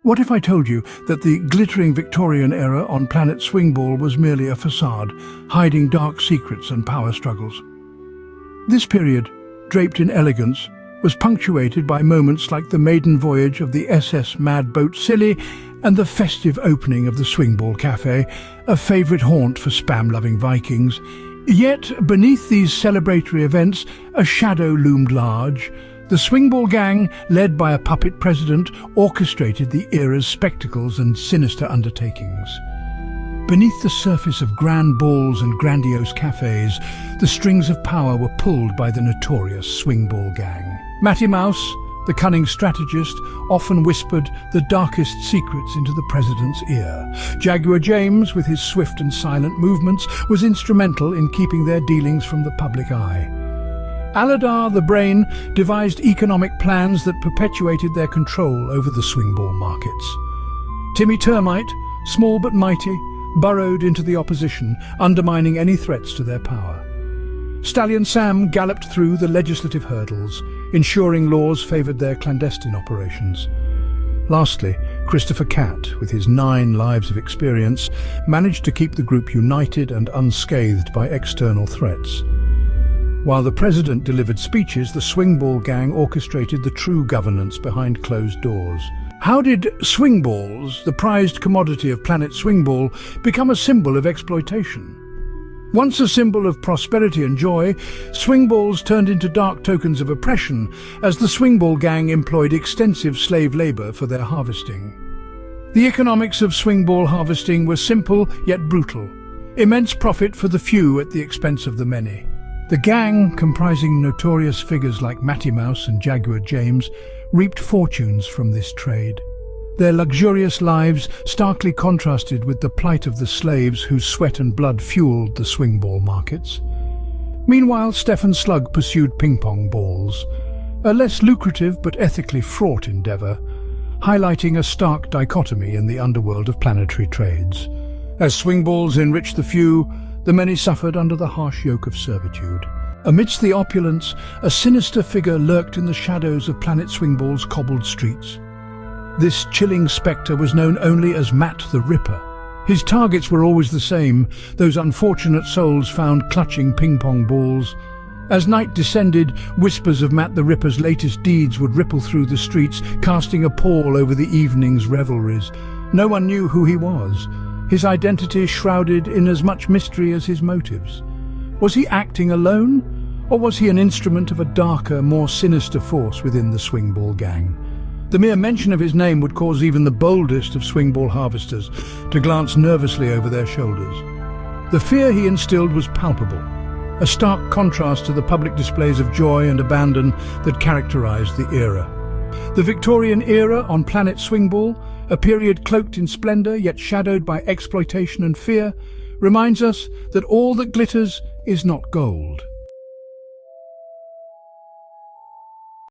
What if I told you that the glittering Victorian era on planet Swingball was merely a facade, hiding dark secrets and power struggles? This period, draped in elegance, was punctuated by moments like the maiden voyage of the SS Mad Boat Scilly and the festive opening of the Swingball Cafe, a favourite haunt for spam-loving Vikings. Yet, beneath these celebratory events, a shadow loomed large. The Swingball gang, led by a puppet president, orchestrated the era's spectacles and sinister undertakings. Beneath the surface of grand balls and grandiose cafes, the strings of power were pulled by the notorious Swingball gang. Matty Mouse, the cunning strategist, often whispered the darkest secrets into the president's ear. Jaguar James, with his swift and silent movements, was instrumental in keeping their dealings from the public eye. Aladar, the Brain, devised economic plans that perpetuated their control over the Swingball markets. Timmy Termite, small but mighty, burrowed into the opposition, undermining any threats to their power. Stallion Sam galloped through the legislative hurdles, ensuring laws favoured their clandestine operations. Lastly, Christopher Cat, with his 9 lives of experience, managed to keep the group united and unscathed by external threats. While the president delivered speeches, the Swingball gang orchestrated the true governance behind closed doors. How did swingballs, the prized commodity of planet Swingball, become a symbol of exploitation? Once a symbol of prosperity and joy, swingballs turned into dark tokens of oppression as the Swingball gang employed extensive slave labour for their harvesting. The economics of swingball harvesting were simple yet brutal. Immense profit for the few at the expense of the many. The gang, comprising notorious figures like Matty Mouse and Jaguar James, reaped fortunes from this trade. Their luxurious lives starkly contrasted with the plight of the slaves whose sweat and blood fueled the swingball markets. Meanwhile, Stefan Slug pursued ping-pong balls, a less lucrative but ethically fraught endeavour, highlighting a stark dichotomy in the underworld of planetary trades. As swingballs enriched the few, the many suffered under the harsh yoke of servitude. Amidst the opulence, a sinister figure lurked in the shadows of Planet Swingball's cobbled streets. This chilling spectre was known only as Matt the Ripper. His targets were always the same, those unfortunate souls found clutching ping-pong balls. As night descended, whispers of Matt the Ripper's latest deeds would ripple through the streets, casting a pall over the evening's revelries. No one knew who he was, his identity shrouded in as much mystery as his motives. Was he acting alone, or was he an instrument of a darker, more sinister force within the Swingball gang? The mere mention of his name would cause even the boldest of swingball harvesters to glance nervously over their shoulders. The fear he instilled was palpable, a stark contrast to the public displays of joy and abandon that characterized the era. The Victorian era on planet Swingball, a period cloaked in splendor yet shadowed by exploitation and fear, reminds us that all that glitters is not gold.